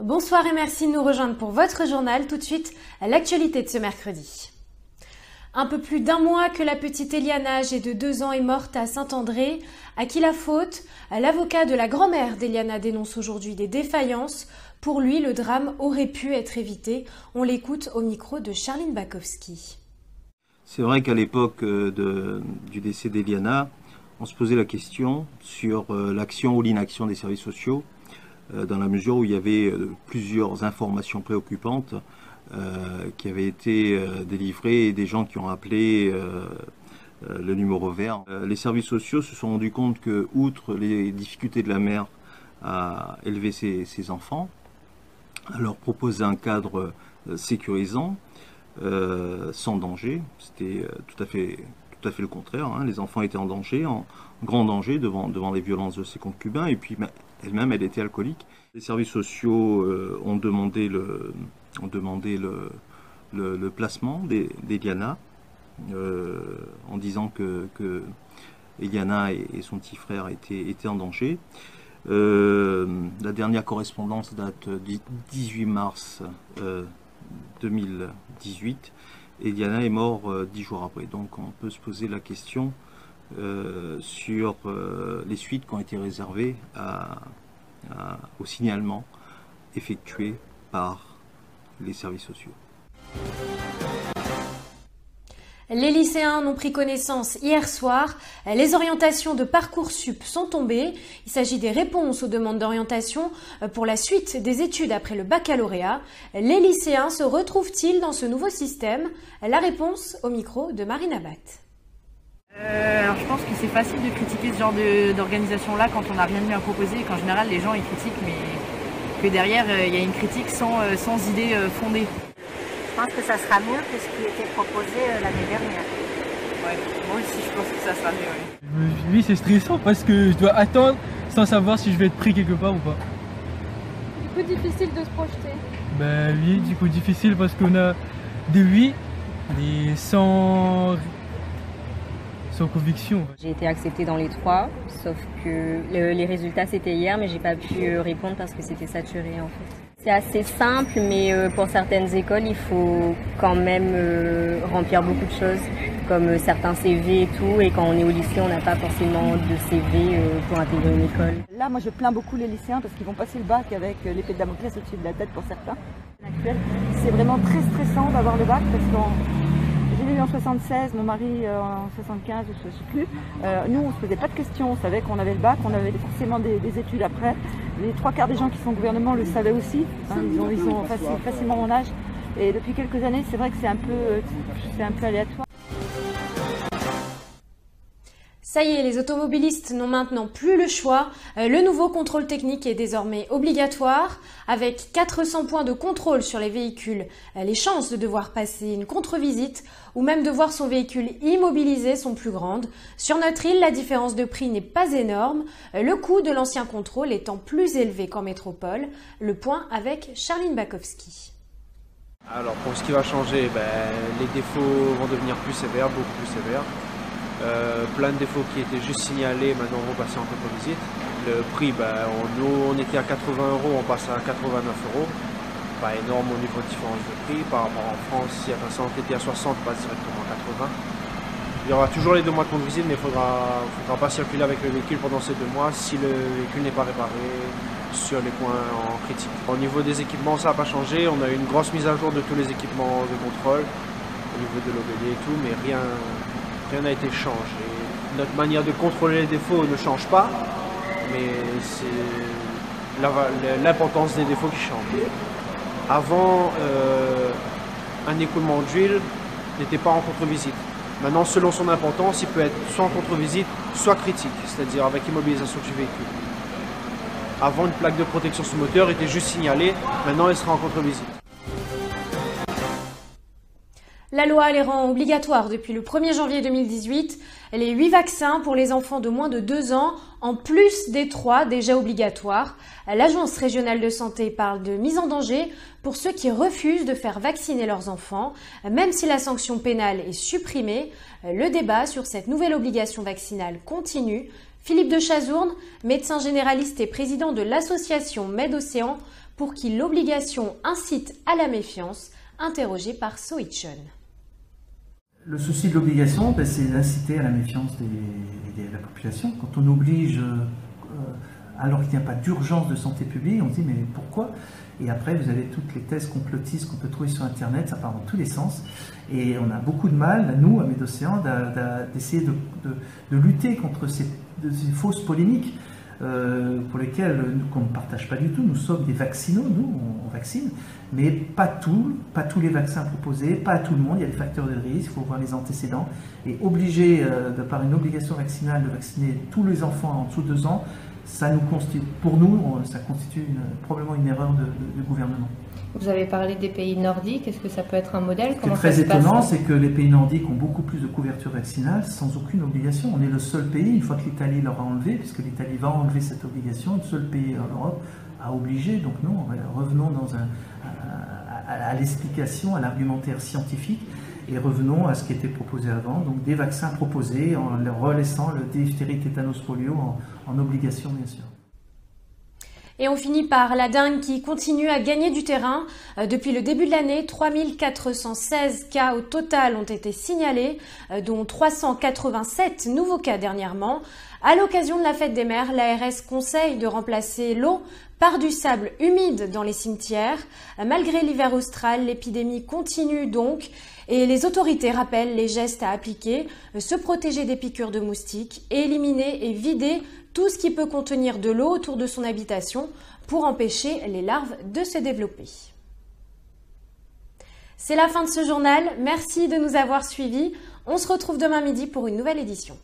Bonsoir et merci de nous rejoindre pour votre journal. Tout de suite, l'actualité de ce mercredi. Un peu plus d'un mois que la petite Eliana, âgée de 2 ans, est morte à Saint-André. À qui la faute? L'avocat de la grand-mère d'Eliana dénonce aujourd'hui des défaillances. Pour lui, le drame aurait pu être évité. On l'écoute au micro de Charline Bakowski. C'est vrai qu'à l'époque du décès d'Eliana, on se posait la question sur l'action ou l'inaction des services sociaux, dans la mesure où il y avait plusieurs informations préoccupantes qui avaient été délivrées et des gens qui ont appelé le numéro vert. Les services sociaux se sont rendus compte que, outre les difficultés de la mère à élever ses enfants, à leur proposer un cadre sécurisant, sans danger, c'était tout à fait le contraire. Les enfants étaient en danger, en grand danger devant les violences de ses concubins, et puis elle-même, elle était alcoolique. Les services sociaux ont demandé le placement d'Eliana, en disant que Eliana et son petit frère étaient en danger. La dernière correspondance date du 18 mars 2018. Eliana est morte 10 jours après. Donc on peut se poser la question sur les suites qui ont été réservées au signalement effectué par les services sociaux. Les lycéens n'ont pris connaissance hier soir. Les orientations de Parcoursup sont tombées. Il s'agit des réponses aux demandes d'orientation pour la suite des études après le baccalauréat. Les lycéens se retrouvent-ils dans ce nouveau système? La réponse au micro de Marine Abat. Alors je pense que c'est facile de critiquer ce genre d'organisation-là quand on n'a rien de mieux à proposer et qu'en général les gens ils critiquent, mais que derrière il y a une critique sans idée fondée. Je pense que ça sera mieux que ce qui était proposé l'année dernière. Ouais, moi aussi je pense que ça sera mieux. Ouais. Oui, c'est stressant parce que je dois attendre sans savoir si je vais être pris quelque part ou pas. Du coup, difficile de se projeter. Ben oui, du coup difficile parce qu'on a des oui, des sans conviction. J'ai été acceptée dans les 3, sauf que les résultats c'était hier, mais j'ai pas pu répondre parce que c'était saturé en fait. C'est assez simple, mais pour certaines écoles, il faut quand même remplir beaucoup de choses, comme certains CV et tout, et quand on est au lycée, on n'a pas forcément de CV pour intégrer une école. Là, moi je plains beaucoup les lycéens parce qu'ils vont passer le bac avec l'épée de Damoclès au-dessus de la tête pour certains. C'est vraiment très stressant d'avoir le bac parce que j'ai eu en 76, mon mari en 75, je ne sais plus. Nous, on ne se posait pas de questions, on savait qu'on avait le bac, on avait forcément des études après. Les 3/4 des gens qui sont au gouvernement le savaient aussi, ils ont facilement mon âge. Et depuis quelques années, c'est vrai que c'est un peu aléatoire. Ça y est, les automobilistes n'ont maintenant plus le choix. Le nouveau contrôle technique est désormais obligatoire. Avec 400 points de contrôle sur les véhicules, les chances de devoir passer une contre-visite ou même de voir son véhicule immobilisé sont plus grandes. Sur notre île, la différence de prix n'est pas énorme. Le coût de l'ancien contrôle étant plus élevé qu'en métropole. Le point avec Charline Bakowski. Alors pour ce qui va changer, les défauts vont devenir plus sévères, beaucoup plus sévères. Plein de défauts qui étaient juste signalés, maintenant vont passer en contre-visite. Le prix, on était à 80 €, on passe à 89 €. Pas énorme au niveau de différence de prix. Par rapport en France, si on était à 60, on passe directement à 80. Il y aura toujours les 2 mois de contre-visite, mais il ne faudra pas circuler avec le véhicule pendant ces 2 mois si le véhicule n'est pas réparé sur les points en critique. Au niveau des équipements, ça n'a pas changé. On a eu une grosse mise à jour de tous les équipements de contrôle au niveau de l'OBD et tout, mais rien n'a été changé. Notre manière de contrôler les défauts ne change pas, mais c'est l'importance des défauts qui change. Avant, un écoulement d'huile n'était pas en contre-visite. Maintenant, selon son importance, il peut être soit en contre-visite, soit critique, c'est-à-dire avec immobilisation du véhicule. Avant, une plaque de protection sous moteur était juste signalée, maintenant elle sera en contre-visite. La loi les rend obligatoires depuis le 1er janvier 2018. Les 8 vaccins pour les enfants de moins de 2 ans, en plus des 3 déjà obligatoires. L'Agence régionale de santé parle de mise en danger pour ceux qui refusent de faire vacciner leurs enfants. Même si la sanction pénale est supprimée, le débat sur cette nouvelle obligation vaccinale continue. Philippe de Chazourne, médecin généraliste et président de l'association Med-Océan, pour qui l'obligation incite à la méfiance, interrogé par Soichon. Le souci de l'obligation, c'est d'inciter à la méfiance de la population. Quand on oblige, alors qu'il n'y a pas d'urgence de santé publique, on se dit mais pourquoi? Et après, vous avez toutes les thèses complotistes qu'on peut trouver sur Internet, ça part dans tous les sens. Et on a beaucoup de mal, nous, à Med-Océan, d'essayer de lutter contre ces fausses polémiques pour lesquelles qu'on ne partage pas du tout. Nous sommes des vaccinaux, nous, on vaccine, mais pas tous les vaccins proposés, pas à tout le monde. Il y a des facteurs de risque, il faut voir les antécédents. Et obliger, par une obligation vaccinale, de vacciner tous les enfants en dessous de 2 ans, ça constitue probablement une erreur de gouvernement. Vous avez parlé des pays nordiques, est-ce que ça peut être un modèle? Ce qui est très étonnant, c'est que les pays nordiques ont beaucoup plus de couverture vaccinale sans aucune obligation. On est le seul pays, une fois que l'Italie l'aura enlevé, puisque l'Italie va enlever cette obligation, le seul pays en Europe a obligé. Donc non, revenons à l'explication, à l'argumentaire scientifique, et revenons à ce qui était proposé avant, donc des vaccins proposés en leur relaissant le diphtérie, tétanos, polio en obligation, bien sûr. Et on finit par la dengue qui continue à gagner du terrain. Depuis le début de l'année, 3416 cas au total ont été signalés, dont 387 nouveaux cas dernièrement. À l'occasion de la fête des mères, l'ARS conseille de remplacer l'eau par du sable humide dans les cimetières. Malgré l'hiver austral, l'épidémie continue donc et les autorités rappellent les gestes à appliquer, se protéger des piqûres de moustiques, éliminer et vider tout ce qui peut contenir de l'eau autour de son habitation pour empêcher les larves de se développer. C'est la fin de ce journal. Merci de nous avoir suivis. On se retrouve demain midi pour une nouvelle édition.